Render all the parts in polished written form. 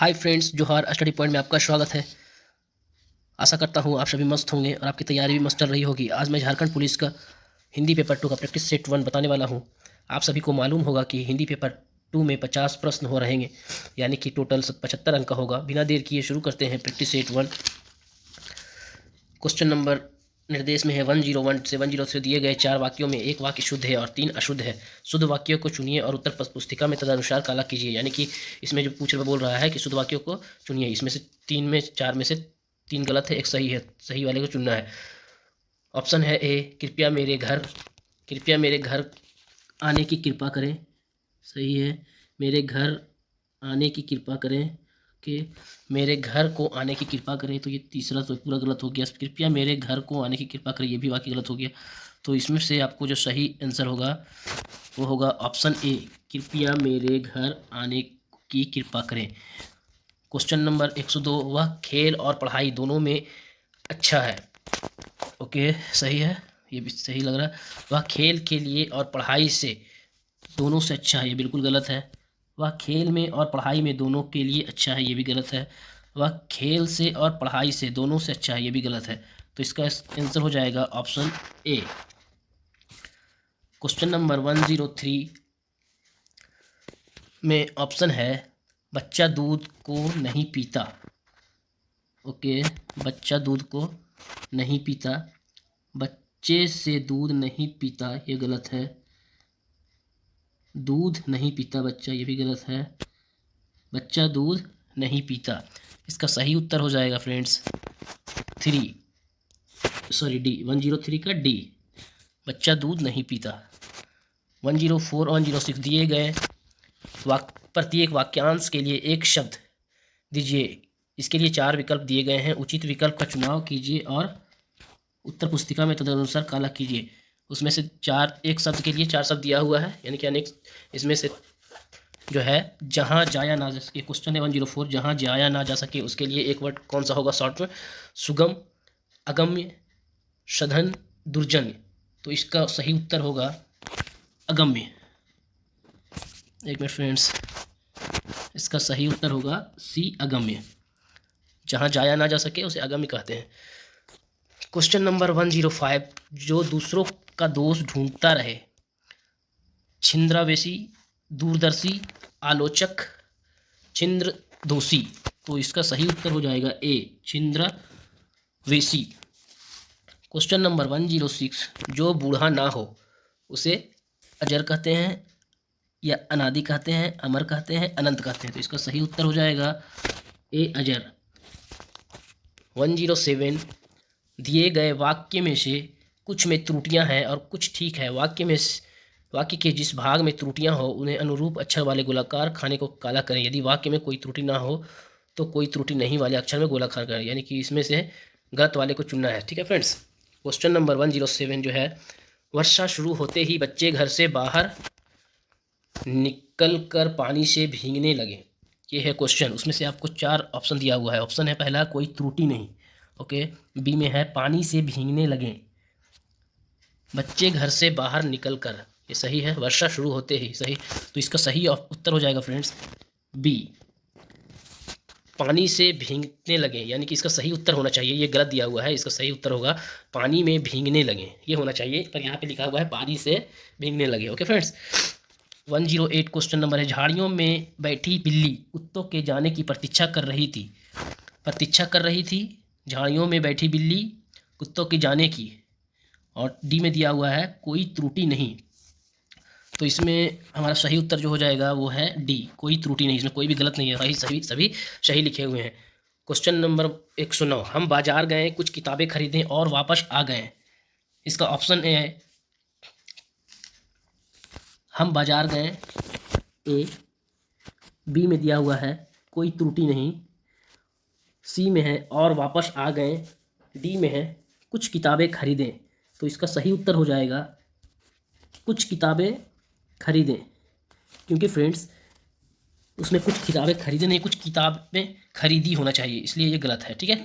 Hi friends, जोहार study point में आपका स्वागत है। आशा करता हूँ आप सभी मस्त होंगे और आपकी तैयारी भी मस्त चल रही होगी। आज मैं झारखंड पुलिस का हिंदी पेपर 2 का प्रैक्टिस सेट 1 बताने वाला हूँ। आप सभी को मालूम होगा कि हिंदी पेपर 2 में 50 प्रश्न हो रहेंगे, यानी कि टोटल 75 अंक का होगा। बिना देर किए शुरू करते हैं प्रैक्टिस सेट 1। क्वेश्चन नंबर निर्देश में है 101 से 103 दिए गए 4 वाक्यों में 1 वाक्य शुद्ध है और 3 अशुद्ध है। शुद्ध वाक्यों को चुनिए और उत्तर पुस्तिका में तदनुसार काला कीजिए। यानी कि इसमें जो बोल रहा है कि शुद्ध वाक्यों को चुनिए, इसमें से 4 में से 3 गलत है, 1 सही है। सही वाले को चुनना है। ऑप्शन है ए, कृपया मेरे घर आने की कृपा करें। सही है। मेरे घर आने की कृपा करें कि मेरे घर को आने की कृपा करें, तो ये तीसरा तो पूरा गलत हो गया। कृपया मेरे घर को आने की कृपा करें, ये भी वाक्य गलत हो गया। तो इसमें से आपको जो सही आंसर होगा वो होगा ऑप्शन ए, कृपया मेरे घर आने की कृपा करें। क्वेश्चन नंबर 102, वह खेल और पढ़ाई दोनों में अच्छा है। ओके, सही है, ये भी सही लग रहा है। वह खेल के लिए और पढ़ाई से दोनों से अच्छा है, ये बिल्कुल गलत है। वह खेल में और पढ़ाई में दोनों के लिए अच्छा है, ये भी गलत है। वह खेल से और पढ़ाई से दोनों से अच्छा है, ये भी गलत है। तो इसका आंसर हो जाएगा ऑप्शन ए। क्वेश्चन नंबर 103 में ऑप्शन है बच्चा दूध को नहीं पीता। ओके, बच्चा दूध को नहीं पीता, बच्चे से दूध नहीं पीता, ये गलत है। दूध नहीं पीता बच्चा, ये भी गलत है। बच्चा दूध नहीं पीता, इसका सही उत्तर हो जाएगा फ्रेंड्स डी, 103 का डी, बच्चा दूध नहीं पीता। 104 और 106 दिए गए प्रत्येक वाक्यांश के लिए एक शब्द दीजिए। इसके लिए 4 विकल्प दिए गए हैं। उचित विकल्प का चुनाव कीजिए और उत्तर पुस्तिका में तदनुसार काला कीजिए। उसमें से एक शब्द के लिए 4 शब्द दिया हुआ है, यानी कि अनेक। इसमें से जो है जहाँ जाया ना जा सके, क्वेश्चन है 104, जहाँ जाया ना जा सके उसके लिए एक वर्ड कौन सा होगा शॉर्ट में? सुगम, अगम्य, सघन, दुर्जन्य। तो इसका सही उत्तर होगा अगम्य। एक मिनट फ्रेंड्स, इसका सही उत्तर होगा सी, अगम्य। जहाँ जाया ना जा सके उसे अगम्य कहते हैं। क्वेश्चन नंबर 105, जो दूसरों का दोष ढूंढता रहे। छिंद्रावेशी, दूरदर्शी, आलोचक, छिंद्र दोषी। तो इसका सही उत्तर हो जाएगा ए, छिंद्रावेशी। क्वेश्चन नंबर 106, जो बूढ़ा ना हो उसे अजर कहते हैं या अनादि कहते हैं, अमर कहते हैं, अनंत कहते हैं। तो इसका सही उत्तर हो जाएगा ए, अजर। 107, दिए गए वाक्य में से कुछ में त्रुटियां हैं और कुछ ठीक है। वाक्य के जिस भाग में त्रुटियां हो उन्हें अनुरूप अक्षर वाले गोलाकार खाने को काला करें। यदि वाक्य में कोई त्रुटि ना हो तो कोई त्रुटि नहीं वाले अक्षर में गोलाकार करें, यानी कि इसमें से गलत वाले को चुनना है। ठीक है फ्रेंड्स। क्वेश्चन नंबर 107 जो है, वर्षा शुरू होते ही बच्चे घर से बाहर निकल कर पानी से भीगने लगे। ये है क्वेश्चन। उसमें से आपको 4 ऑप्शन दिया हुआ है। ऑप्शन है पहला, कोई त्रुटि नहीं। ओके, बी में है पानी से भीगने लगे, बच्चे घर से बाहर निकल कर, ये सही है। वर्षा शुरू होते ही, सही। तो इसका सही उत्तर हो जाएगा फ्रेंड्स बी, पानी से भीगने लगे, यानी कि इसका सही उत्तर होना चाहिए, ये गलत दिया हुआ है। इसका सही उत्तर होगा पानी में भीगने लगे, ये होना चाहिए, पर यहाँ पे लिखा हुआ है पानी से भीगने लगे। Okay friends. 108 क्वेश्चन नंबर है, झाड़ियों में बैठी बिल्ली कुत्तों के जाने की प्रतीक्षा कर रही थी। झाड़ियों में बैठी बिल्ली कुत्तों के जाने की। और डी में दिया हुआ है कोई त्रुटि नहीं। तो इसमें हमारा सही उत्तर जो हो जाएगा वो है डी, कोई त्रुटि नहीं। इसमें कोई भी गलत नहीं है, सभी सही लिखे हुए हैं। क्वेश्चन नंबर 109, हम बाजार गए, कुछ किताबें खरीदें और वापस आ गए। इसका ऑप्शन ए है, हम बाजार गए, ए। बी में दिया हुआ है कोई त्रुटि नहीं, सी में है और वापस आ गए, डी में है कुछ किताबें खरीदें। तो इसका सही उत्तर हो जाएगा कुछ किताबें खरीदें, क्योंकि फ्रेंड्स उसमें कुछ किताबें खरीदें नहीं, कुछ किताबें खरीदी होना चाहिए, इसलिए ये गलत है। ठीक है।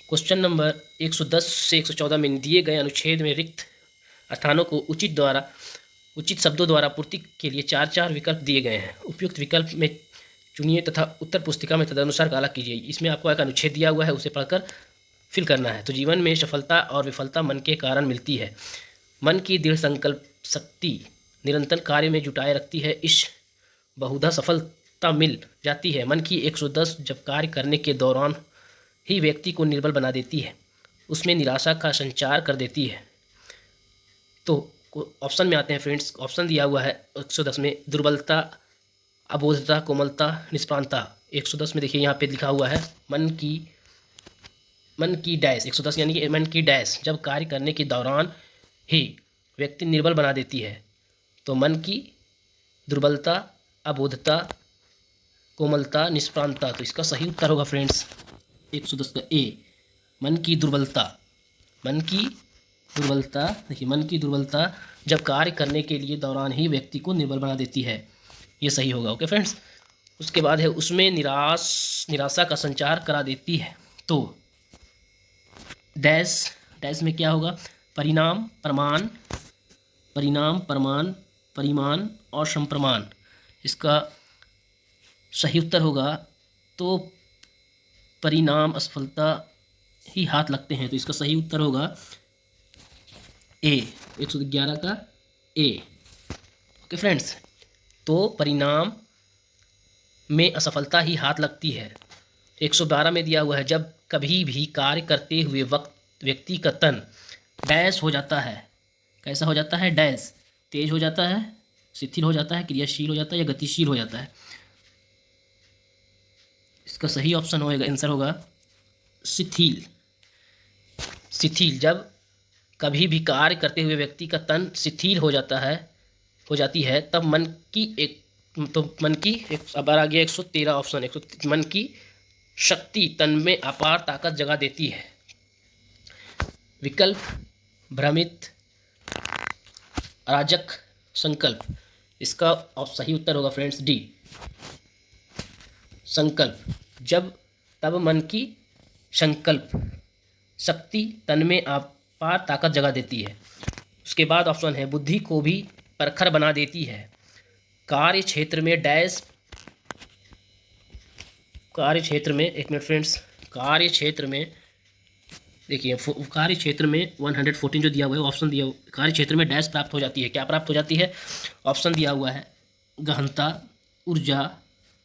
क्वेश्चन नंबर 110 से 114 में दिए गए अनुच्छेद में रिक्त स्थानों को उचित शब्दों द्वारा पूर्ति के लिए 4 विकल्प दिए गए हैं। उपयुक्त विकल्प में चुनिए तथा उत्तर पुस्तिका में तदनुसार काला कीजिए। इसमें आपको एक अनुच्छेद दिया हुआ है, उसे पढ़कर फिल करना है। तो जीवन में सफलता और विफलता मन के कारण मिलती है। मन की दृढ़ संकल्प शक्ति निरंतर कार्य में जुटाए रखती है। इस बहुधा सफलता मिल जाती है। मन की 110 जब कार्य करने के दौरान ही व्यक्ति को निर्बल बना देती है, उसमें निराशा का संचार कर देती है। तो ऑप्शन में आते हैं फ्रेंड्स। ऑप्शन दिया हुआ है 110 में दुर्बलता, अबोधता, कोमलता, निष्प्रांता। 110 में देखिए यहाँ पे लिखा हुआ है मन की डैश। 110 यानी कि मन की डैश जब कार्य करने के दौरान ही व्यक्ति निर्बल बना देती है। तो मन की दुर्बलता, अबोधता, कोमलता, निष्प्रांता। तो इसका सही उत्तर होगा फ्रेंड्स 110 का ए, मन की दुर्बलता। मन की दुर्बलता, देखिए मन की दुर्बलता जब कार्य करने के लिए दौरान ही व्यक्ति को निर्बल बना देती है, ये सही होगा। Okay friends. उसके बाद है उसमें निराशा का संचार करा देती है। तो डैश में क्या होगा? परिणाम, प्रमाण, परिमाण और संप्रमाण। इसका सही उत्तर होगा तो परिणाम असफलता ही हाथ लगते हैं। तो इसका सही उत्तर होगा ए, 111 का ए। Okay friends. तो परिणाम में असफलता ही हाथ लगती है। 112 में दिया हुआ है जब कभी भी कार्य करते हुए वक्त व्यक्ति का तन डैश हो जाता है। कैसा हो जाता है? डैश। तेज हो जाता है, शिथिल हो जाता है, क्रियाशील हो जाता है या गतिशील हो जाता है। इसका सही ऑप्शन होगा, आंसर होगा शिथिल। शिथिल जब कभी भी कार्य करते हुए व्यक्ति का तन शिथिल हो जाती है तब मन की अब आ गया 113 ऑप्शन। मन की शक्ति तन में अपार ताकत जगा देती है। विकल्प, भ्रमित, अराजक, संकल्प। इसका सही उत्तर होगा फ्रेंड्स डी, संकल्प। तब मन की संकल्प शक्ति तन में अपार ताकत जगा देती है। उसके बाद ऑप्शन है बुद्धि को भी प्रखर बना देती है। कार्य क्षेत्र में डैश, कार्य क्षेत्र में, एक मिनट फ्रेंड्स, कार्य क्षेत्र में देखिए, कार्य क्षेत्र में 114 जो दिया हुआ है ऑप्शन दिया हुआ, कार्य क्षेत्र में डैश प्राप्त हो जाती है। क्या प्राप्त हो जाती है? ऑप्शन दिया हुआ है गहनता, ऊर्जा,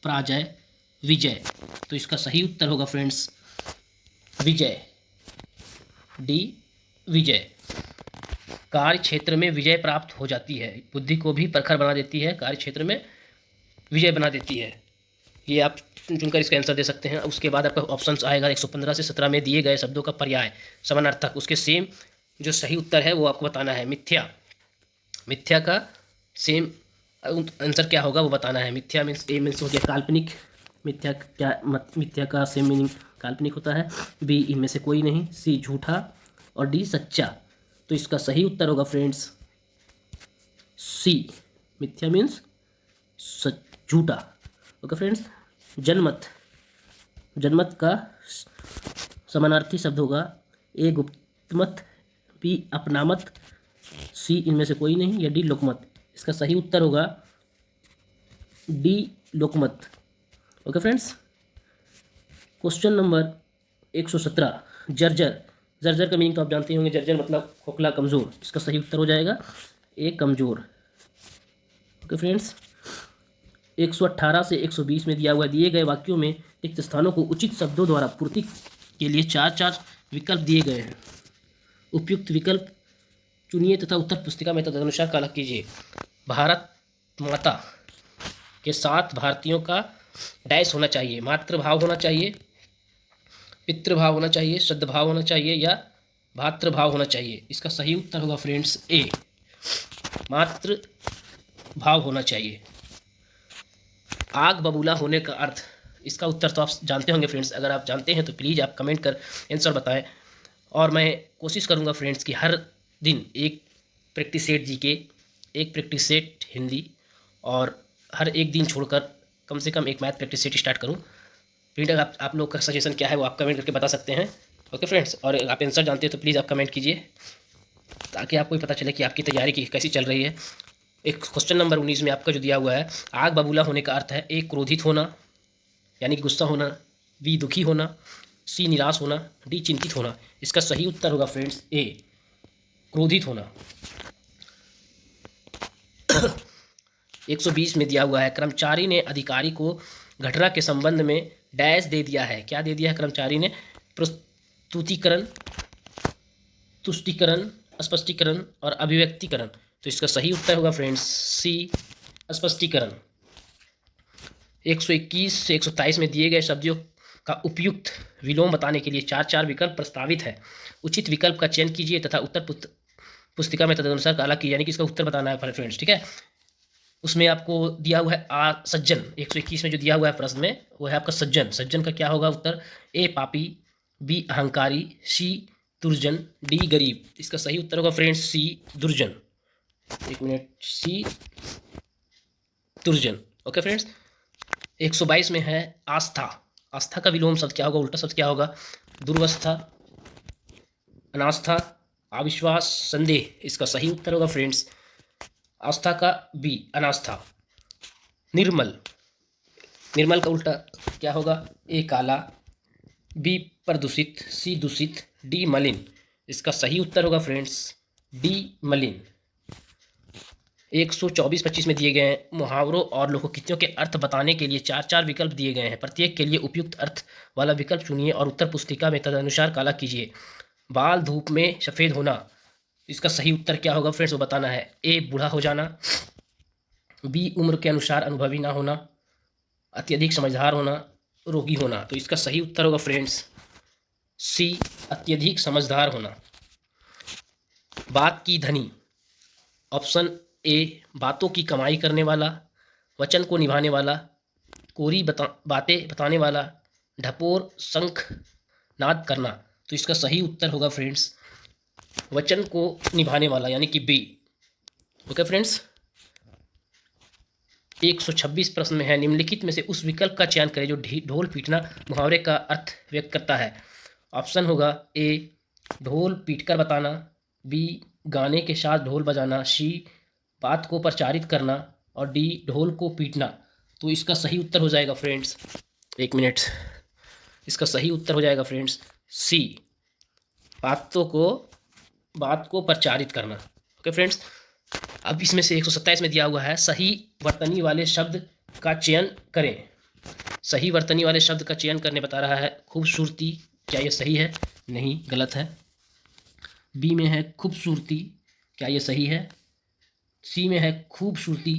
पराजय, विजय। तो इसका सही उत्तर होगा फ्रेंड्स विजय, डी, विजय। कार्य क्षेत्र में विजय प्राप्त हो जाती है। बुद्धि को भी प्रखर बना देती है, कार्य क्षेत्र में विजय बना देती है। ये आप चुनकर इसका आंसर दे सकते हैं। उसके बाद आपका ऑप्शन आएगा 115 से 17 में दिए गए शब्दों का पर्याय, समानार्थक, उसके सेम जो सही उत्तर है वो आपको बताना है। मिथ्या का सेम आंसर क्या होगा वो बताना है। मिथ्या मीन्स ए मीन्स हो गया काल्पनिक। मिथ्या का सेम मीनिंग काल्पनिक होता है। बी, इनमें से कोई नहीं। सी, झूठा। और डी, सच्चा। तो इसका सही उत्तर होगा फ्रेंड्स सी, मिथ्या मीन्स झूठा। Okay friends. जनमत का समानार्थी शब्द होगा ए, गुप्तमत, बी, अपनामत, सी, इनमें से कोई नहीं, या डी, लोकमत। इसका सही उत्तर होगा D, Lokmat. Okay friends. Question number 117, जर्जर का मीनिंग तो आप जानते होंगे। जर्जर मतलब खोखला, कमज़ोर। इसका सही उत्तर हो जाएगा ए, कमज़ोर। Okay friends. 118 से 120 में दिया हुआ दिए गए वाक्यों में रिक्त स्थानों को उचित शब्दों द्वारा पूर्ति के लिए 4 विकल्प दिए गए हैं। उपयुक्त विकल्प चुनिए तथा उत्तर पुस्तिका में तदनुसार काला कीजिए। भारत माता के साथ भारतीयों का डैश होना चाहिए। मातृभाव होना चाहिए, पितृभाव होना चाहिए, सद्भाव होना चाहिए या भातृभाव होना चाहिए। इसका सही उत्तर होगा फ्रेंड्स ए, मातृभाव होना चाहिए। आग बबूला होने का अर्थ, इसका उत्तर तो आप जानते होंगे फ्रेंड्स। अगर आप जानते हैं तो प्लीज़ आप कमेंट कर आंसर बताएं। और मैं कोशिश करूंगा फ्रेंड्स कि हर दिन एक प्रैक्टिस सेट जीके, एक प्रैक्टिस सेट हिंदी और हर एक दिन छोड़कर कम से कम एक मैथ प्रैक्टिस सेट स्टार्ट करूं। फ्रेंड आप लोग का सजेशन क्या है वो आप कमेंट करके बता सकते हैं। Okay friends. और आप आंसर जानते हैं तो प्लीज़ आप कमेंट कीजिए ताकि आपको भी पता चले कि आपकी तैयारी कैसी चल रही है। एक क्वेश्चन नंबर 19 में आपका जो दिया हुआ है, आग बबूला होने का अर्थ है ए, क्रोधित होना, यानी कि गुस्सा होना, बी दुखी होना, सी निराश होना, डी चिंतित होना। इसका सही उत्तर होगा फ्रेंड्स ए क्रोधित होना। 120 में दिया हुआ है कर्मचारी ने अधिकारी को घटना के संबंध में डैश दे दिया है। क्या दे दिया है कर्मचारी ने? प्रस्तुतिकरण, तुष्टिकरण, स्पष्टीकरण और अभिव्यक्तिकरण। तो इसका सही उत्तर होगा फ्रेंड्स सी स्पष्टीकरण। 121 से 127 में दिए गए शब्दों का उपयुक्त विलोम बताने के लिए 4 विकल्प प्रस्तावित है। उचित विकल्प का चयन कीजिए तथा उत्तर पुस्तिका में तदनुसार काला कीजिए, यानी कि इसका उत्तर बताना है फ्रेंड्स। ठीक है, उसमें आपको दिया हुआ है सज्जन। 121 में जो दिया हुआ है प्रश्न में वो है आपका सज्जन। सज्जन का क्या होगा उत्तर? ए पापी, बी अहंकारी, सी दुर्जन, डी गरीब। इसका सही उत्तर होगा फ्रेंड्स सी दुर्जन। एक मिनट, सी दुर्जन। Okay friends. 122 में है आस्था। आस्था का विलोम शब्द क्या होगा, उल्टा शब्द क्या होगा? दुर्वस्था, अनास्था, अविश्वास, संदेह। इसका सही उत्तर होगा फ्रेंड्स आस्था का बी अनास्था। निर्मल, निर्मल का उल्टा क्या होगा? ए काला, बी प्रदूषित, सी दूषित, डी मलिन। इसका सही उत्तर होगा फ्रेंड्स डी मलिन। 124-25 में दिए गए मुहावरों और लोकोक्तियों के अर्थ बताने के लिए 4 विकल्प दिए गए हैं। प्रत्येक के लिए उपयुक्त अर्थ वाला विकल्प चुनिए और उत्तर पुस्तिका में तदनुसार काला कीजिए। बाल धूप में सफ़ेद होना, इसका सही उत्तर क्या होगा फ्रेंड्स वो बताना है। ए बूढ़ा हो जाना, बी उम्र के अनुसार अनुभवी ना होना, अत्यधिक समझदार होना, रोगी होना। तो इसका सही उत्तर होगा फ्रेंड्स सी अत्यधिक समझदार होना। बात की धनी, ऑप्शन ए बातों की कमाई करने वाला, वचन को निभाने वाला, कोरी बातें बताने वाला, ढपोर शंख नाद करना। तो इसका सही उत्तर होगा फ्रेंड्स वचन को निभाने वाला, यानी कि बी। Okay friends. 126 प्रश्न में है निम्नलिखित में से उस विकल्प का चयन करें जो ढोल पीटना मुहावरे का अर्थ व्यक्त करता है। ऑप्शन होगा ए ढोल पीटकर बताना, बी गाने के साथ ढोल बजाना, सी बात को प्रचारित करना और डी ढोल को पीटना। तो इसका सही उत्तर हो जाएगा फ्रेंड्स, एक मिनट, इसका सही उत्तर हो जाएगा फ्रेंड्स सी बात को प्रचारित करना। Okay friends. अब इसमें से 127 में दिया हुआ है सही वर्तनी वाले शब्द का चयन करें। सही वर्तनी वाले शब्द का चयन करने बता रहा है। खूबसूरती, क्या ये सही है? नहीं, गलत है। बी में है खूबसूरती, क्या ये सही है? सी में है खूबसूरती,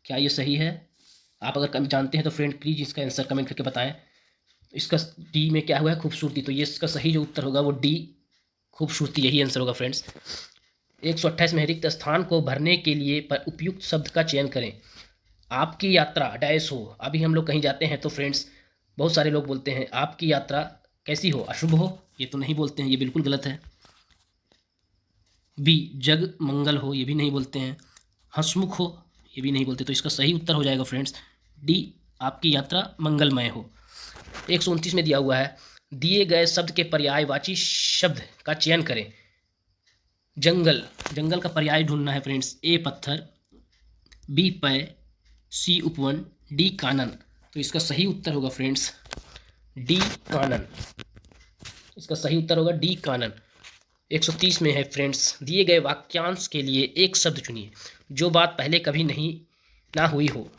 क्या ये सही है? आप अगर कभी जानते हैं तो फ्रेंड प्लीज़ इसका आंसर कमेंट करके बताएं। इसका डी में क्या हुआ है? खूबसूरती। तो ये इसका सही जो उत्तर होगा वो डी खूबसूरती, यही आंसर होगा फ्रेंड्स। 128 में रिक्त स्थान को भरने के लिए पर उपयुक्त शब्द का चयन करें। आपकी यात्रा डैश हो। अभी हम लोग कहीं जाते हैं तो फ्रेंड्स बहुत सारे लोग बोलते हैं आपकी यात्रा कैसी हो? अशुभ हो। ये तो नहीं बोलते हैं, ये बिल्कुल गलत है। बी जग मंगल हो, ये भी नहीं बोलते हैं। हंसमुख हो, ये भी नहीं बोलते। तो इसका सही उत्तर हो जाएगा फ्रेंड्स डी आपकी यात्रा मंगलमय हो। 129 में दिया हुआ है दिए गए शब्द के पर्यायवाची शब्द का चयन करें। जंगल, जंगल का पर्याय ढूंढना है फ्रेंड्स। ए पत्थर, बी पै, सी उपवन, डी कानन। तो इसका सही उत्तर होगा फ्रेंड्स डी कानन। इसका सही उत्तर होगा डी कानन। 130 में है फ्रेंड्स दिए गए वाक्यांश के लिए एक शब्द चुनिए जो बात पहले कभी नहीं ना हुई हो।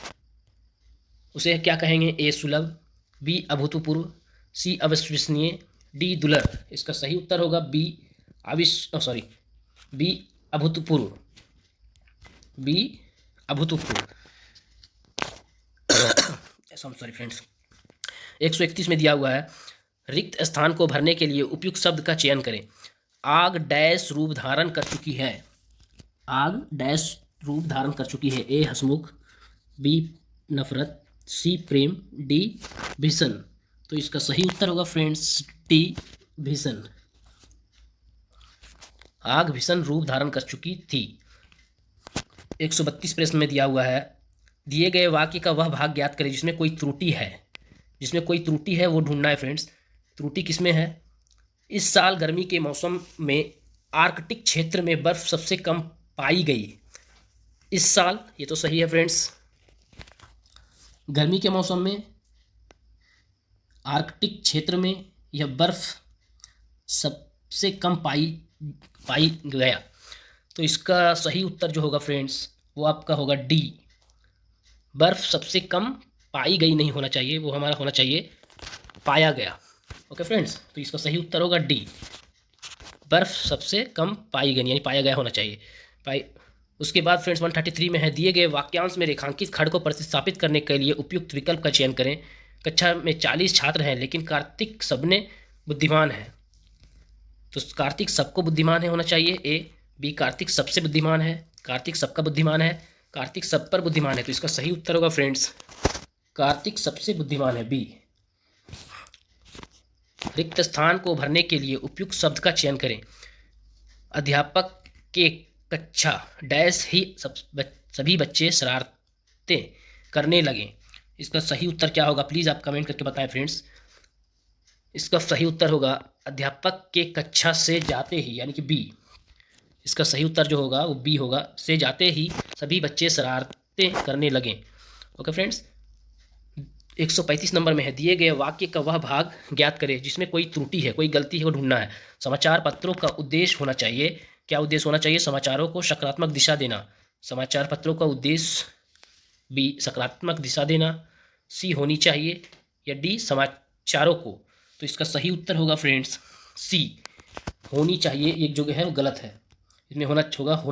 उसे क्या कहेंगे? ए सुलभ, बी अभूतपूर्व, सी अविश्वसनीय, डी दुर्लभ। इसका सही उत्तर होगा बी बी अभूतपूर्व। बी अभूतपूर्व। Sorry friends. 131 में दिया हुआ है रिक्त स्थान को भरने के लिए उपयुक्त शब्द का चयन करें। आग डैश रूप धारण कर चुकी है। आग डैश रूप धारण कर चुकी है। ए हंसमुख, बी नफरत, सी प्रेम, डी भीषण। तो इसका सही उत्तर होगा फ्रेंड्स डी भीषण। आग भीषण रूप धारण कर चुकी थी। 132 प्रश्न में दिया हुआ है दिए गए वाक्य का वह भाग ज्ञात करें जिसमें कोई त्रुटि है। जिसमें कोई त्रुटि है वो ढूंढना है फ्रेंड्स। त्रुटि किसमें है? इस साल गर्मी के मौसम में आर्कटिक क्षेत्र में बर्फ सबसे कम पाई गई। इस साल, ये तो सही है फ्रेंड्स। गर्मी के मौसम में आर्कटिक क्षेत्र में यह बर्फ सबसे कम पाई गया। तो इसका सही उत्तर जो होगा फ्रेंड्स वो आपका होगा डी। बर्फ सबसे कम पाई गई नहीं होना चाहिए, वो हमारा होना चाहिए पाया गया। ओके फ्रेंड्स, तो इसका सही उत्तर होगा डी। बर्फ सबसे कम पाई गई यानी पाया गया होना चाहिए। उसके बाद फ्रेंड्स 133 में है, दिए गए वाक्यांश में रेखांकित खंड को प्रतिस्थापित करने के लिए उपयुक्त विकल्प का चयन करें। कक्षा में 40 छात्र हैं लेकिन कार्तिक सबने बुद्धिमान है। तो कार्तिक सबको बुद्धिमान है होना चाहिए ए। बी कार्तिक सबसे बुद्धिमान है, कार्तिक सबका बुद्धिमान है, कार्तिक सब पर बुद्धिमान है। तो इसका सही उत्तर होगा फ्रेंड्स कार्तिक सबसे बुद्धिमान है, बी। रिक्त स्थान को भरने के लिए उपयुक्त शब्द का चयन करें। अध्यापक के कक्षा डैश ही सभी बच्चे शरारतें करने लगे। इसका सही उत्तर क्या होगा प्लीज़ आप कमेंट करके बताएं फ्रेंड्स। इसका सही उत्तर होगा अध्यापक के कक्षा से जाते ही यानी कि बी। इसका सही उत्तर जो होगा वो बी होगा, से जाते ही सभी बच्चे शरारतें करने लगे। ओके फ्रेंड्स, 135 नंबर में है, दिए गए वाक्य का वह भाग ज्ञात करें जिसमें कोई त्रुटि है, कोई गलती है वो ढूंढना है। समाचार पत्रों का उद्देश्य होना चाहिए, क्या उद्देश्य होना चाहिए? समाचारों को सकारात्मक दिशा देना। समाचार पत्रों का उद्देश्य बी सकारात्मक दिशा देना, सी होनी चाहिए, या डी समाचारों को। तो इसका सही उत्तर होगा फ्रेंड्स सी होनी चाहिए। एक जो है वो गलत है, इसमें होना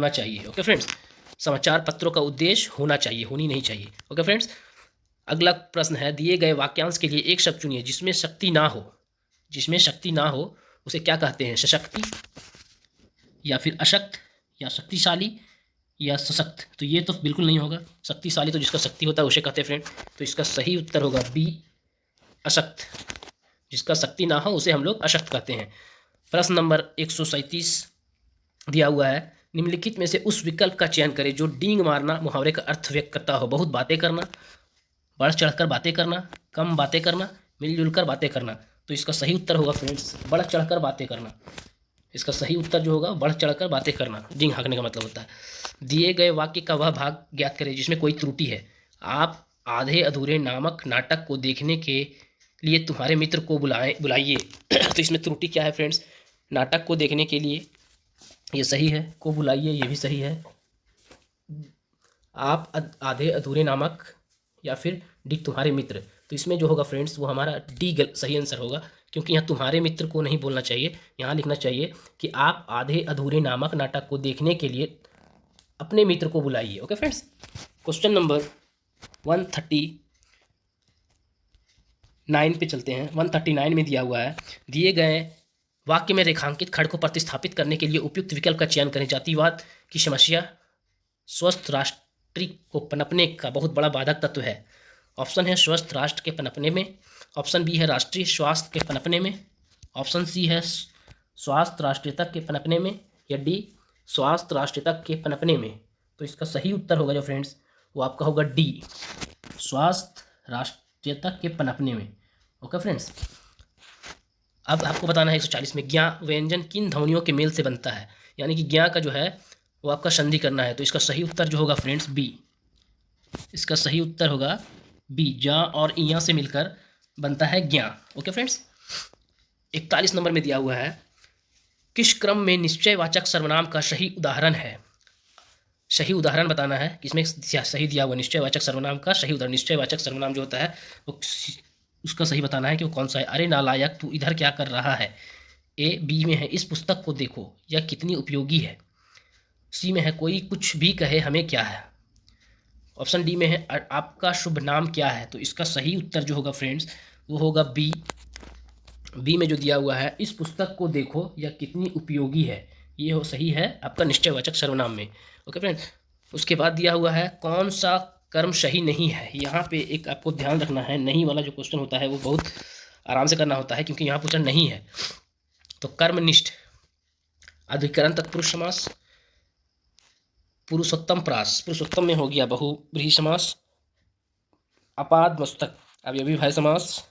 चाहिए। ओके फ्रेंड्स, समाचार पत्रों का उद्देश्य होना चाहिए, होनी नहीं चाहिए। ओके फ्रेंड्स, अगला प्रश्न है, दिए गए वाक्यांश के लिए एक शब्द चुनिए जिसमें शक्ति ना हो। जिसमें शक्ति ना हो उसे क्या कहते हैं? सशक्ति, या फिर अशक्त, या शक्तिशाली, या सशक्त। तो ये तो बिल्कुल नहीं होगा। शक्तिशाली तो जिसका शक्ति होता है उसे कहते हैं फ्रेंड। तो इसका सही उत्तर होगा बी अशक्त। जिसका शक्ति ना हो उसे हम लोग अशक्त कहते हैं। प्रश्न नंबर 137 दिया हुआ है, निम्नलिखित में से उस विकल्प का चयन करें जो डींग मारना मुहावरे का अर्थ व्यक्त करता हो। बहुत बातें करना, बढ़ चढ़कर बातें करना, कम बातें करना, मिलजुल कर बातें करना। तो इसका सही उत्तर होगा फ्रेंड्स बढ़ चढ़कर बातें करना। इसका सही उत्तर जो होगा बढ़ चढ़कर बातें करना, डींग हाँकने का मतलब होता है। दिए गए वाक्य का वह भाग ज्ञात करें जिसमें कोई त्रुटि है। आप आधे अधूरे नामक नाटक को देखने के लिए तुम्हारे मित्र को बुलाइए। तो इसमें त्रुटि क्या है फ्रेंड्स? नाटक को देखने के लिए, ये सही है, को बुलाइए ये भी सही है। आप आधे अधूरे नामक या फिर डी तुम्हारे मित्र, तो इसमें जो होगा फ्रेंड्स वो हमारा डी सही आंसर होगा, क्योंकि यहाँ तुम्हारे मित्र को नहीं बोलना चाहिए, यहाँ लिखना चाहिए कि आप आधे अधूरे नामक नाटक को देखने के लिए अपने मित्र को बुलाइए। ओके फ्रेंड्स, क्वेश्चन नंबर 139 पे चलते हैं। 139 में दिया हुआ है, दिए गए वाक्य में रेखांकित खंड को प्रतिस्थापित करने के लिए उपयुक्त विकल्प का चयन करें। जातिवाद की समस्या स्वस्थ राष्ट्र को पनपने का बहुत बड़ा बाधक तत्व है। ऑप्शन है स्वस्थ राष्ट्र के पनपने में, ऑप्शन बी है राष्ट्रीय स्वास्थ्य के पनपने में, ऑप्शन सी है स्वास्थ्य राष्ट्रीयता के पनपने में, या डी स्वास्थ्य राष्ट्रीयता के पनपने में। तो इसका सही उत्तर होगा जो फ्रेंड्स वो आपका होगा डी स्वास्थ्य राष्ट्रीयता के पनपने में। ओके फ्रेंड्स, अब आपको बताना है 140 में ज्ञा व्यंजन किन ध्वनियों के मेल से बनता है, यानी कि ज्ञा का जो है वो आपका संधि करना है। तो इसका सही उत्तर जो होगा फ्रेंड्स बी। इसका सही उत्तर होगा बी, जा और इया से मिलकर बनता है ज्ञा। ओके फ्रेंड्स, 41 नंबर में दिया हुआ है, किस क्रम में निश्चयवाचक सर्वनाम का सही उदाहरण है? सही उदाहरण बताना है, इसमें सही दिया हुआ निश्चयवाचक सर्वनाम का सही उदाहरण। निश्चयवाचक सर्वनाम जो होता है वो उसका सही बताना है कि वो कौन सा है। अरे नालायक तू इधर क्या कर रहा है। ए, बी में है इस पुस्तक को देखो, यह कितनी उपयोगी है। सी में है कोई कुछ भी कहे हमें क्या है। ऑप्शन डी में है आपका शुभ नाम क्या है। तो इसका सही उत्तर जो होगा फ्रेंड्स वो होगा बी। बी में जो दिया हुआ है इस पुस्तक को देखो यह कितनी उपयोगी है, ये हो सही है आपका निश्चयवाचक सर्वनाम में। ओके फ्रेंड्स, उसके बाद दिया हुआ है कौन सा कर्म सही नहीं है। यहाँ पे एक आपको ध्यान रखना है, नहीं वाला जो क्वेश्चन होता है वो बहुत आराम से करना होता है, क्योंकि यहाँ पूछा नहीं है। तो कर्मनिष्ठ, अधिकरण तत्पुरुष समास, पुरुषोत्तम प्रास, पुरुषोत्तम में हो गया बहुव्रीहि समास, अपाद मस्तक अव्ययीभाव समास,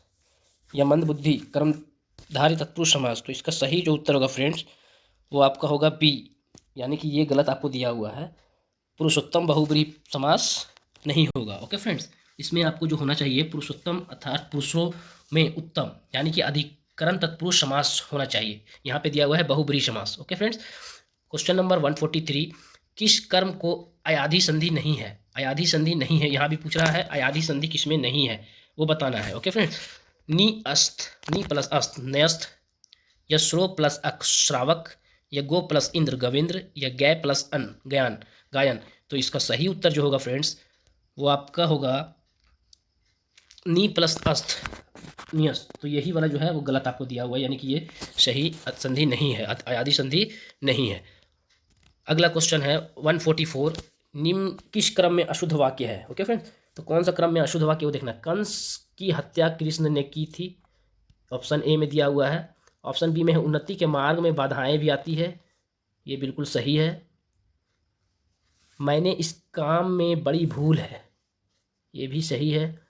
या मंद बुद्धि कर्मधारी तत्पुरुष समास। तो इसका सही जो उत्तर होगा फ्रेंड्स वो आपका होगा बी, यानी कि ये गलत आपको दिया हुआ है, पुरुषोत्तम बहुव्रीहि समास नहीं होगा। ओके फ्रेंड्स, इसमें आपको जो होना चाहिए पुरुषोत्तम अर्थात पुरुषों में उत्तम, यानी कि अधिकरण तत्पुरुष समास होना चाहिए। यहाँ पे दिया हुआ है बहुब्रीहि समास। ओके फ्रेंड्स, क्वेश्चन नंबर 143, किस कर्म को अयाधि संधि नहीं है? अयाधि संधि नहीं है, यहाँ भी पूछ रहा है अयाधि संधि किसमें नहीं है वो बताना है। ओके फ्रेंड्स, नी अस्त, नी प्लस अस्त न्यस्त, या श्रो प्लस अक श्रावक, या गो प्लस इंद्र गवेंद्र, या गै प्लस अन ज्ञान गायन। तो इसका सही उत्तर जो होगा फ्रेंड्स वो आपका होगा नी प्लस अस्त नियस्त। तो यही वाला जो है वो गलत आपको दिया हुआ है, यानी कि ये सही संधि नहीं है, अयाधि संधि नहीं है। अगला क्वेश्चन है 144, निम्न किस क्रम में अशुद्ध वाक्य है? ओके फ्रेंड्स, तो कौन सा क्रम में अशुद्ध वाक्य वो देखना। कंस की हत्या कृष्ण ने की थी, ऑप्शन ए में दिया हुआ है। ऑप्शन बी में है उन्नति के मार्ग में बाधाएं भी आती है, ये बिल्कुल सही है। मैंने इस काम में बड़ी भूल है, ये भी सही है।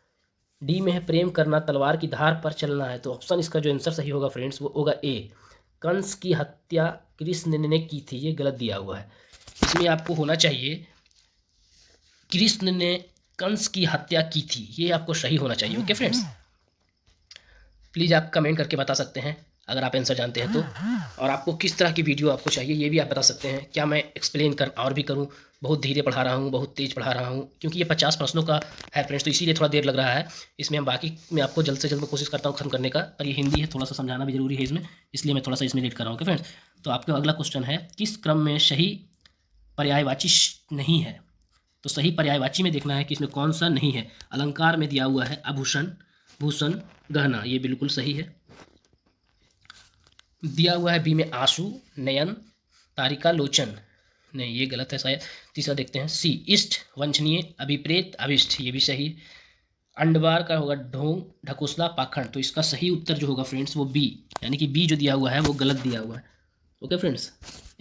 डी में है प्रेम करना तलवार की धार पर चलना है, तो ऑप्शन इसका जो आंसर सही होगा फ्रेंड्स वो होगा ए, कंस की हत्या कृष्ण ने की थी, ये गलत दिया हुआ है। इसमें आपको होना चाहिए कृष्ण ने कंस की हत्या की थी, ये आपको सही होना चाहिए। ओके फ्रेंड्स, प्लीज़ आप कमेंट करके बता सकते हैं अगर आप आंसर जानते हैं तो, और आपको किस तरह की वीडियो आपको चाहिए ये भी आप बता सकते हैं। क्या मैं एक्सप्लेन कर और भी करूं, बहुत धीरे पढ़ा रहा हूं, बहुत तेज़ पढ़ा रहा हूं, क्योंकि ये 50 प्रश्नों का है फ्रेंड्स, तो इसीलिए थोड़ा देर लग रहा है। इसमें हम बाकी मैं आपको जल्द से जल्द कोशिश करता हूँ खत्म करने का, पर ये हिंदी है, थोड़ा सा समझाना भी जरूरी है इसमें, इसलिए मैं थोड़ा सा इसमें लेट कर रहा हूँ। ओके फ्रेंड्स, तो आपका अगला क्वेश्चन है किस क्रम में सही पर्यायवाची नहीं है? तो सही पर्यायवाची में देखना है कि इसमें कौन सा नहीं है। अलंकार में दिया हुआ है आभूषण, भूषण, गहना, ये बिल्कुल सही है। दिया हुआ है बी में आंसू, नयन, तारिका, लोचन, नहीं ये गलत है शायद। तीसरा देखते हैं सी, इष्ट, वंचनीय, अभिप्रेत, अभिष्ट, ये भी सही। अंडवार का होगा ढोंग, ढकोसला, पाखंड, तो इसका सही उत्तर जो होगा फ्रेंड्स वो बी, यानी कि बी जो दिया हुआ है वो गलत दिया हुआ है। ओके फ्रेंड्स,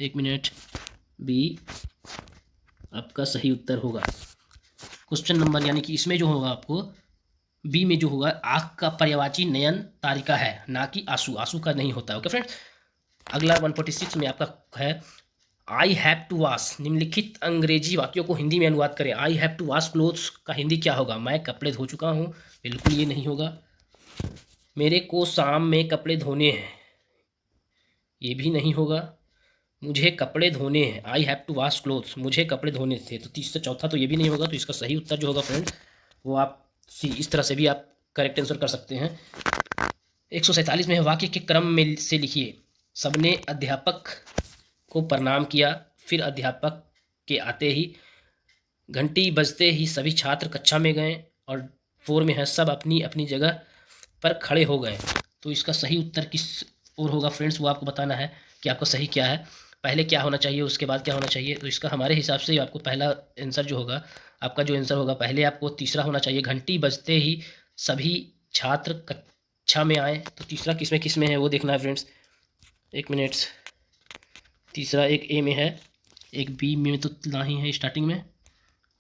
एक मिनट, बी आपका सही उत्तर होगा। क्वेश्चन नंबर, यानी कि इसमें जो होगा आपको बी में जो होगा आँख का पर्यायवाची नयन, तारिका है, ना कि आंसू, आंसू का नहीं होता है। ओके फ्रेंड्स, अगला 146 में आपका है आई हैव टू वॉश, निम्नलिखित अंग्रेजी वाक्यों को हिंदी में अनुवाद करें। I have to wash clothes का हिंदी क्या होगा? मैं कपड़े धो चुका हूँ, बिल्कुल ये नहीं होगा। मेरे को शाम में कपड़े धोने हैं, ये भी नहीं होगा। मुझे कपड़े धोने हैं, I have to wash clothes, मुझे कपड़े धोने थे, तो तीसरा चौथा तो ये भी नहीं होगा। तो इसका सही उत्तर जो होगा फ्रेंड्स वो आप सी, इस तरह से भी आप करेक्ट आंसर कर सकते हैं। 147 में वाक्य के क्रम में से लिखिए। सबने अध्यापक को प्रणाम किया, फिर अध्यापक के आते ही, घंटी बजते ही सभी छात्र कक्षा में गए, और 4 में है सब अपनी अपनी जगह पर खड़े हो गए। तो इसका सही उत्तर किस और होगा फ्रेंड्स वो आपको बताना है कि आपका सही क्या है, पहले क्या होना चाहिए उसके बाद क्या होना चाहिए। तो इसका हमारे हिसाब से आपको पहला आंसर जो होगा, आपका जो आंसर होगा पहले आपको तीसरा होना चाहिए, घंटी बजते ही सभी छात्र कक्षा में आए। तो तीसरा किस में है वो देखना है फ्रेंड्स, एक मिनट। तीसरा एक ए में है, एक बी में तो ना ही है स्टार्टिंग में,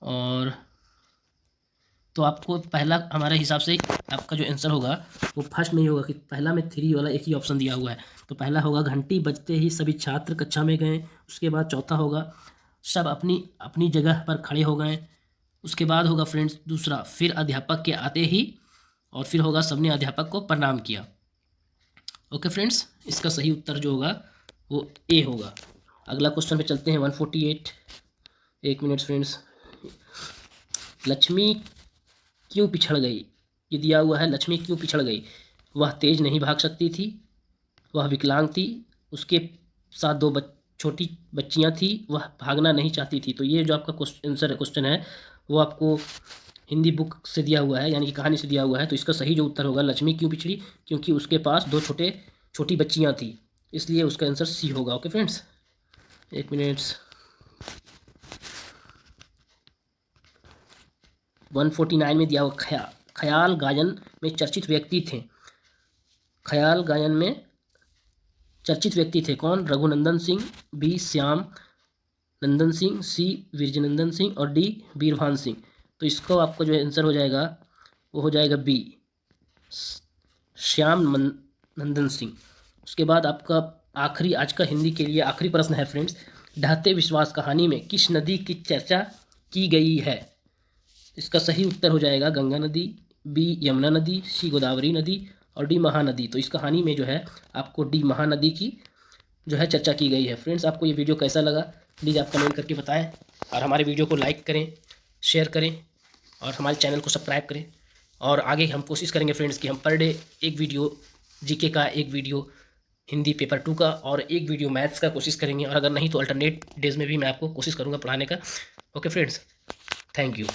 और तो आपको पहला हमारे हिसाब से आपका जो आंसर होगा वो फर्स्ट में ही होगा कि पहला में 3 वाला एक ही ऑप्शन दिया हुआ है। तो पहला होगा घंटी बजते ही सभी छात्र कक्षा में गए, उसके बाद चौथा होगा सब अपनी अपनी जगह पर खड़े हो गए, उसके बाद होगा फ्रेंड्स दूसरा फिर अध्यापक के आते ही, और फिर होगा सबने अध्यापक को प्रणाम किया। ओके फ्रेंड्स, इसका सही उत्तर जो होगा वो ए होगा। अगला क्वेश्चन पे चलते हैं 148, एक मिनट फ्रेंड्स। लक्ष्मी क्यों पिछड़ गई? ये दिया हुआ है लक्ष्मी क्यों पिछड़ गई। वह तेज नहीं भाग सकती थी, वह विकलांग थी, उसके साथ 2 छोटी बच्चियां थी, वह भागना नहीं चाहती थी। तो ये जो आपका क्वेश्चन है वो आपको हिंदी बुक से दिया हुआ है, यानी कि कहानी से दिया हुआ है। तो इसका सही जो उत्तर होगा लक्ष्मी क्यों पिछड़ी, क्योंकि उसके पास 2 छोटी बच्चियां थी, इसलिए उसका आंसर सी होगा। ओके फ्रेंड्स, एक मिनट। 149 में दिया हुआ ख्याल गायन में चर्चित व्यक्ति थे। ख्याल गायन में चर्चित व्यक्ति थे कौन? रघुनंदन सिंह, बी श्याम नंदन सिंह, सी विरजनंदन सिंह, और डी बीरभान सिंह। तो इसको आपको जो आंसर हो जाएगा वो हो जाएगा बी, श्याम नंदन सिंह। उसके बाद आपका आखिरी आज का हिंदी के लिए आखिरी प्रश्न है फ्रेंड्स, ढहते विश्वास कहानी में किस नदी की चर्चा की गई है? इसका सही उत्तर हो जाएगा गंगा नदी, बी यमुना नदी, सी गोदावरी नदी और डी महानदी। तो इस कहानी में जो है आपको डी महानदी की जो है चर्चा की गई है। फ्रेंड्स, आपको ये वीडियो कैसा लगा प्लीज़ आप कमेंट करके बताएं और हमारे वीडियो को लाइक करें, शेयर करें और हमारे चैनल को सब्सक्राइब करें। और आगे हम कोशिश करेंगे फ्रेंड्स कि हम पर डे एक वीडियो जीके का, एक वीडियो हिंदी पेपर 2 का और एक वीडियो मैथ्स का कोशिश करेंगे। और अगर नहीं तो अल्टरनेट डेज में भी मैं आपको कोशिश करूँगा पढ़ाने का। Okay friends, thank you.